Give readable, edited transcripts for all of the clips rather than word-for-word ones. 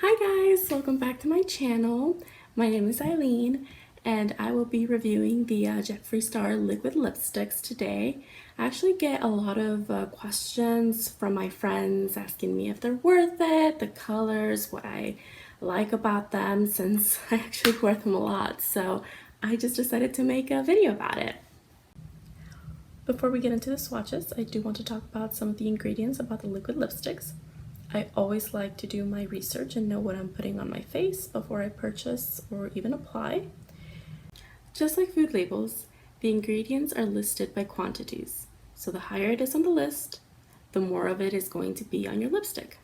Hi guys, welcome back to my channel. My name is Eileen and I will be reviewing the Jeffree Star liquid lipsticks today. I actually get a lot of questions from my friends asking me if they're worth it, the colors, what I like about them, since I actually wear them a lot. So I just decided to make a video about it. Before we get into the swatches, I do want to talk about some of the ingredients about the liquid lipsticks. I always like to do my research and know what I'm putting on my face before I purchase or even apply. Just like food labels, the ingredients are listed by quantities. So the higher it is on the list, the more of it is going to be on your lipstick.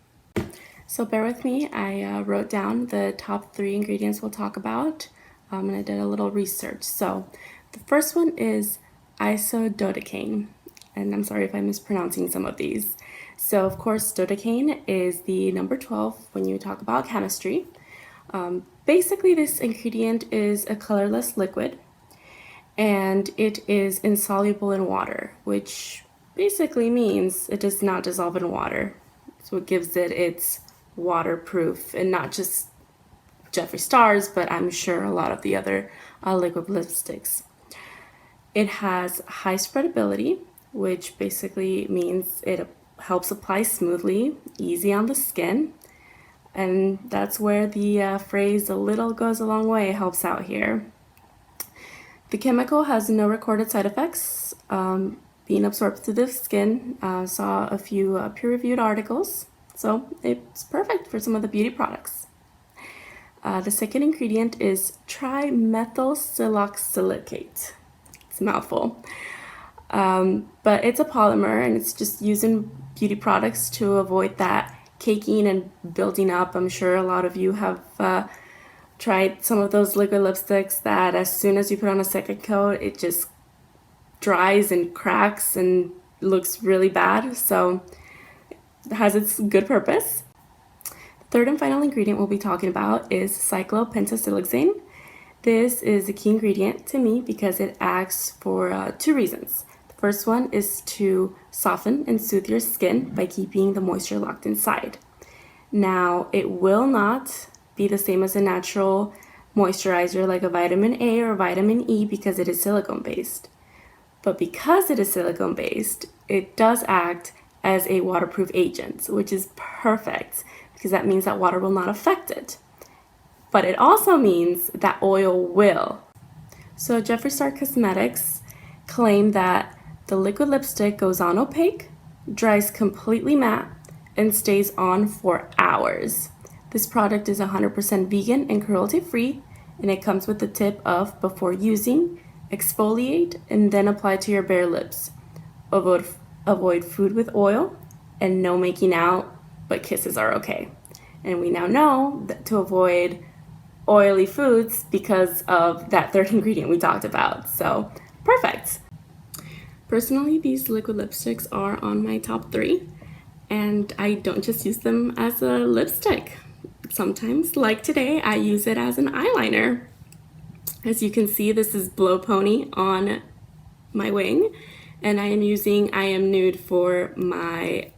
So bear with me, I wrote down the top 3 ingredients we'll talk about, and I did a little research. So the first one is isododecane, and I'm sorry if I'm mispronouncing some of these. So of course, dodecane is the number 12 when you talk about chemistry. Basically, this ingredient is a colorless liquid, and it is insoluble in water, which basically means it does not dissolve in water. So it gives it its waterproof, and not just Jeffree Stars, but I'm sure a lot of the other liquid lipsticks. It has high spreadability, which basically means it helps apply smoothly, easy on the skin. And that's where the phrase "a little goes a long way" helps out here. The chemical has no recorded side effects, being absorbed through the skin. Saw a few peer-reviewed articles, so it's perfect for some of the beauty products. The second ingredient is trimethylsiloxylicate. It's a mouthful. But it's a polymer, and it's just used in beauty products to avoid that caking and building up. I'm sure a lot of you have tried some of those liquid lipsticks that as soon as you put on a second coat, it just dries and cracks and looks really bad. So it has its good purpose. The third and final ingredient we'll be talking about is cyclopentasiloxane. This is a key ingredient to me because it acts for 2 reasons. The first one is to soften and soothe your skin by keeping the moisture locked inside. Now, it will not be the same as a natural moisturizer like a vitamin A or vitamin E because it is silicone based. But because it is silicone based, it does act as a waterproof agent, which is perfect because that means that water will not affect it. But it also means that oil will. So Jeffree Star Cosmetics claim that the liquid lipstick goes on opaque, dries completely matte, and stays on for hours. This product is 100% vegan and cruelty-free, and it comes with the tip of, before using, exfoliate and then apply to your bare lips. Avoid food with oil, and no making out, but kisses are okay. And we now know that to avoid oily foods because of that third ingredient we talked about. So perfect. Personally, these liquid lipsticks are on my top 3, and I don't just use them as a lipstick. Sometimes, like today, I use it as an eyeliner. As you can see, this is Blow Pony on my wing, and I am using I Am Nude for my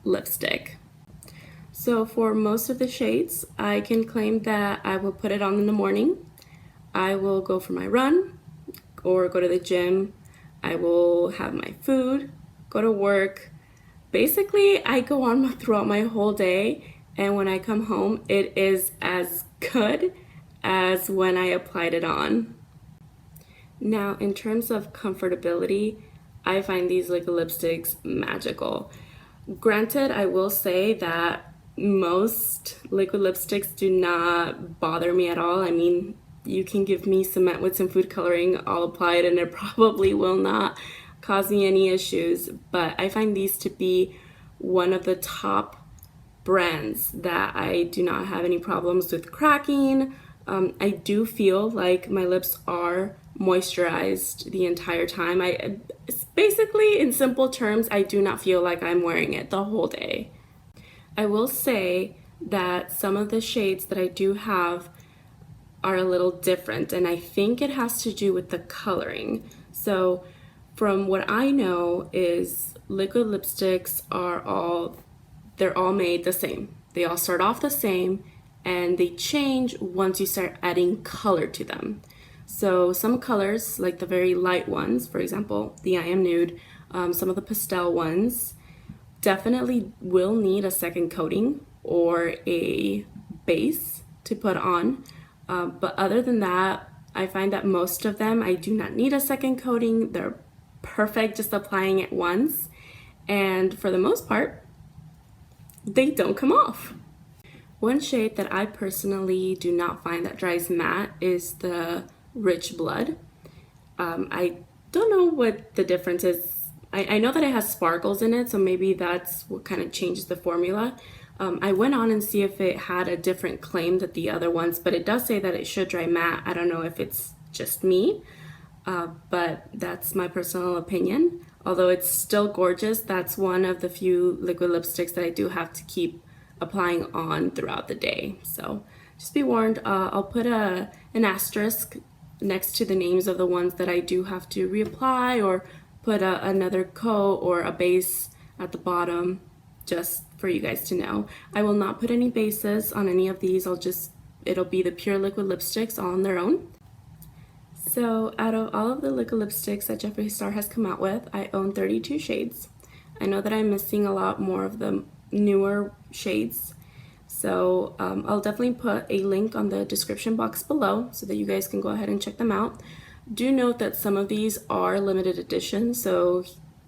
lipstick. So for most of the shades, I can claim that I will put it on in the morning. I will go for my run or go to the gym. I will have my food, go to work. Basically, I go on throughout my whole day, and when I come home, it is as good as when I applied it on. Now, in terms of comfortability, I find these liquid lipsticks magical. Granted, I will say that most liquid lipsticks do not bother me at all. I mean, you can give me cement with some food coloring, I'll apply it and it probably will not cause me any issues. But I find these to be one of the top brands that I do not have any problems with cracking. I do feel like my lips are moisturized the entire time. Basically, in simple terms, I do not feel like I'm wearing it the whole day. I will say that some of the shades that I do have are a little different, and I think it has to do with the coloring. So from what I know is liquid lipsticks are they're all made the same. They all start off the same, and they change once you start adding color to them. So some colors, like the very light ones, for example, the I Am Nude, some of the pastel ones, definitely will need a second coating or a base to put on. But other than that, I find that most of them, I do not need a second coating. They're perfect just applying it once. And for the most part, they don't come off. One shade that I personally do not find that dries matte is the Rich Blood. I don't know what the difference is. I know that it has sparkles in it, so maybe that's what kind of changes the formula. I went on and see if it had a different claim than the other ones, but it does say that it should dry matte. I don't know if it's just me, but that's my personal opinion. Although it's still gorgeous, that's one of the few liquid lipsticks that I do have to keep applying on throughout the day. So just be warned, I'll put an asterisk next to the names of the ones that I do have to reapply, or put another coat or a base at the bottom, just for you guys to know. I will not put any bases on any of these. It'll be the pure liquid lipsticks all on their own. So out of all of the liquid lipsticks that Jeffree Star has come out with, I own 32 shades. I know that I'm missing a lot more of the newer shades. So I'll definitely put a link on the description box below so that you guys can go ahead and check them out. Do note that some of these are limited edition, so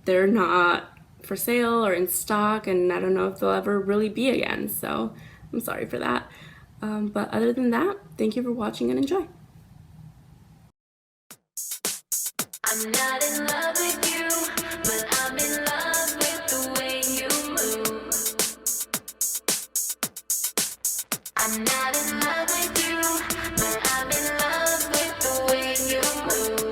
they're not for sale or in stock, and I don't know if they'll ever really be again, so I'm sorry for that. But other than that, thank you for watching and enjoy. I'm not in love with you, but I'm in love with the way you move. I'm not in love with you, but I'm in love with the way you move.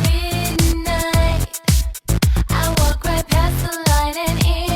Midnight, I walk right past the line and in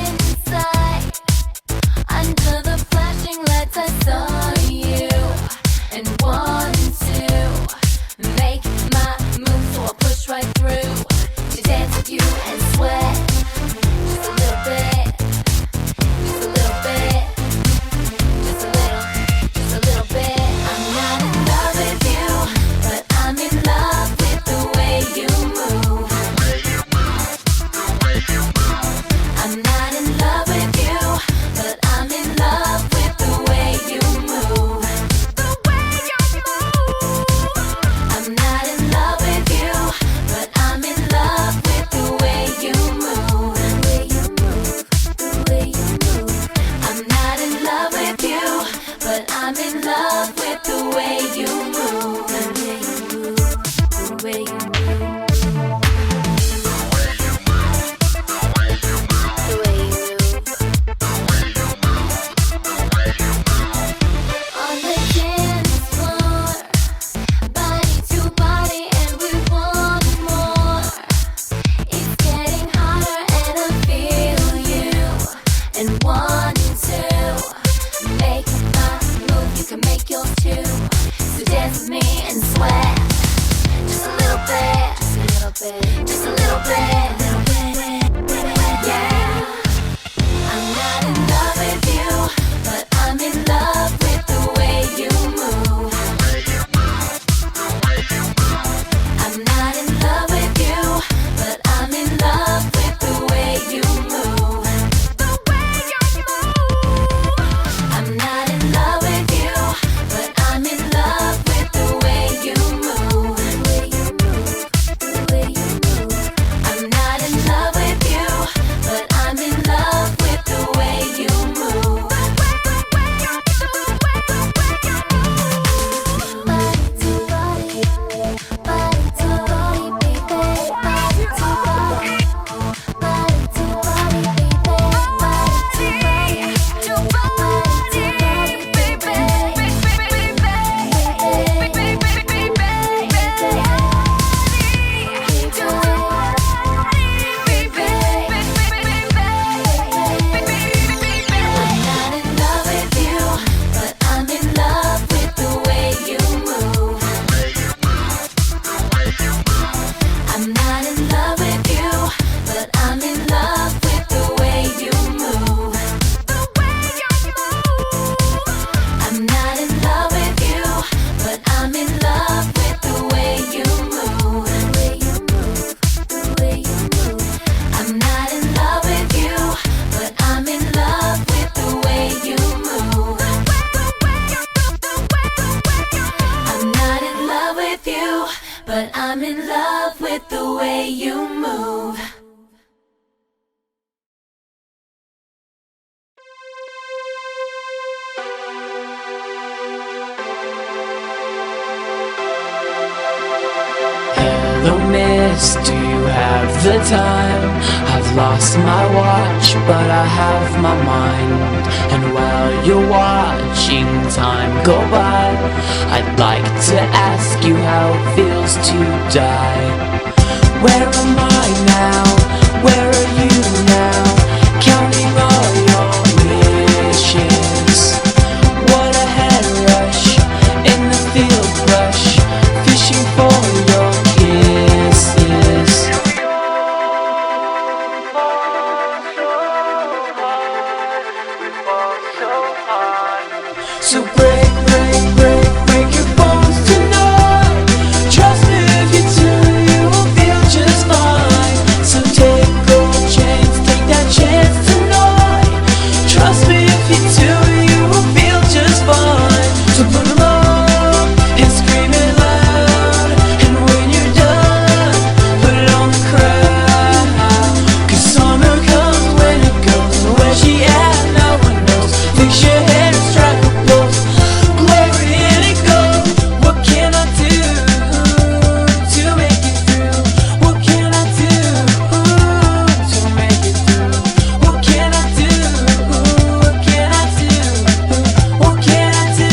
close, do you have the time? I've lost my watch, but I have my mind. And while you're watching time go by, I'd like to ask you how it feels to die. Where am I now? Where are you now? Counting all your wishes. What a head rush in the field brush, fishing for your kisses. So break, break, break, break your bones tonight. Trust me, if you do, you will feel just fine. So take gold chains, take that chance tonight. Trust me, if you do, you will feel just fine. So put 'em up and scream it loud. And when you're done, put it on the crowd. 'Cause summer comes when it goes. And where she at, no one knows. Fix your hair and strike a pose. Glory in it goes. What can I do to make it through? What can I do to make it through? What can I do? What can I do? What can I do?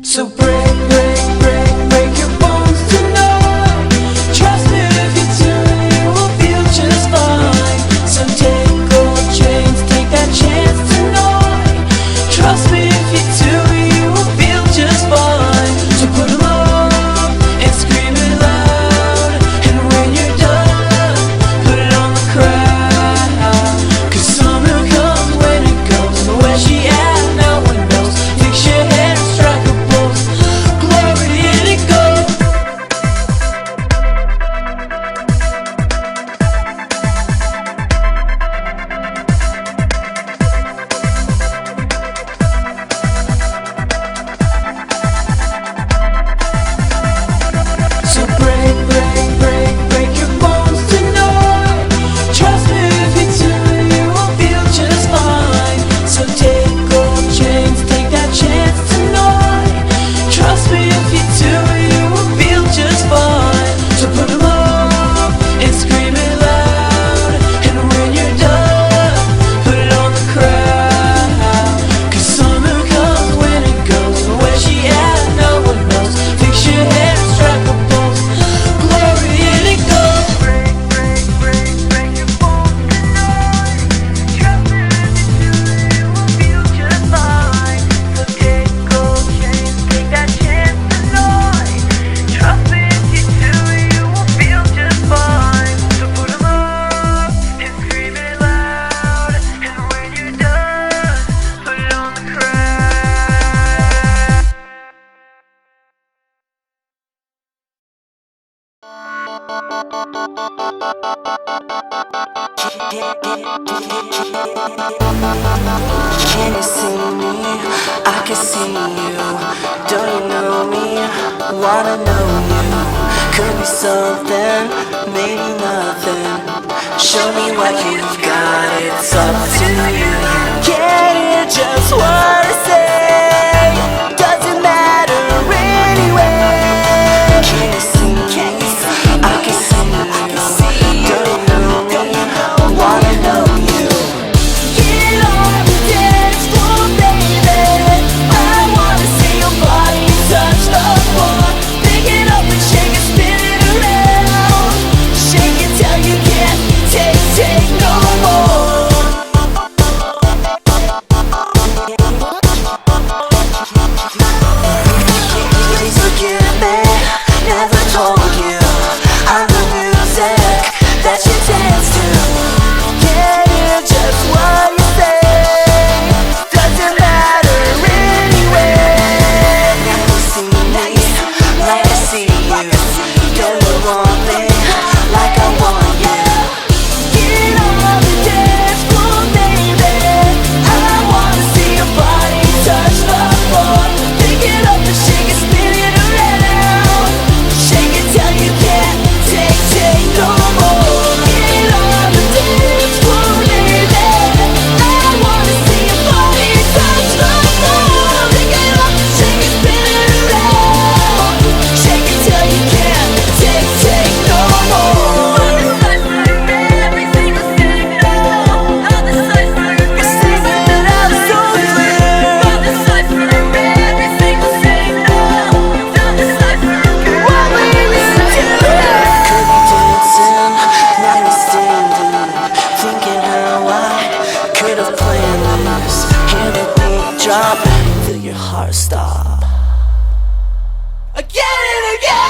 So break, break, break, break your bones tonight. Trust me, if you do, you will feel just fine. So take gold chains, take that chance tonight. Trust me, if you do, you will feel just fine. So put 'em up and scream it loud. And when you're done, put it on the crowd. 'Cause summer comes when it goes. And where she at, no one knows. Fix your hair and strike a pose. Glory in it goes. So break, break, break, break your bones tonight. Trust me, if you do, you will feel just fine. So take gold chains, take that chance tonight. Trust me, if you do, you will feel just fine. So put 'em up and scream it loud. And when you're done, put it on the crowd. 'Cause summer comes when it goes. And where she at, no one knows. Fix your hair and strike a pose. Glory in it goes. Break, break, break, break your bones tonight. Trust me, if you do, you will feel just fine. So take gold chains, take that chance tonight. Trust me, if you do, you will feel just fine. So put 'em up and scream it loud. And when you're done, put it on the crowd. Can you see me? I can see you. Don't you know me? Wanna know you. Could be something, maybe nothing. Show me what you've got, it's up to you. Can't hear just what I say. Doesn't matter anyway. Can you see me? I can see you. Don't you know me? Wanna know you. Get on the dance floor, baby. I wanna see your body touch the floor. Pick it up and shake it, spin it around. Shake it till you can't take no more. this. Hear the beat drop, feel your heart stop. Again and again.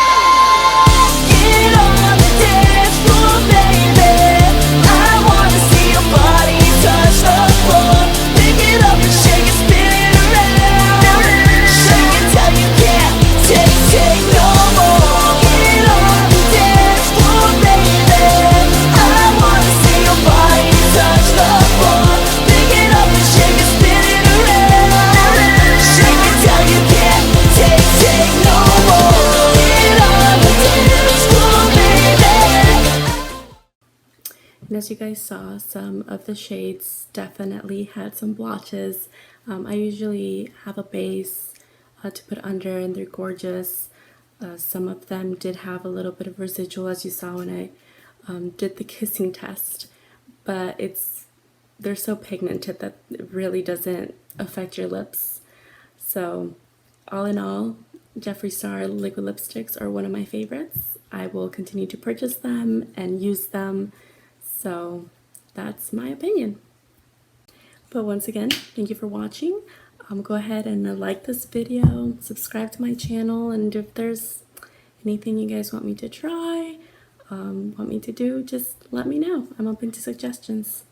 Get on the dance floor, baby. I wanna see your body touch the floor. Pick it up and shake it, spin it around. Shake it till you can't take no more. Get on the dance floor, baby. I wanna see your body touch the floor. Pick it up and shake it, spin it around. Shake it till you can't take no more. Get on the dance floor, baby. And as you guys saw, some of the shades definitely had some blotches. I usually have a base to put under, and they're gorgeous. Some of them did have a little bit of residual, as you saw when I did the kissing test, but they're so pigmented that it really doesn't affect your lips. So all in all, Jeffree Star liquid lipsticks are one of my favorites. I will continue to purchase them and use them. So that's my opinion. But once again, thank you for watching. Go ahead and like this video, subscribe to my channel, and if there's anything you guys want me to try, want me to do, just let me know. I'm open to suggestions.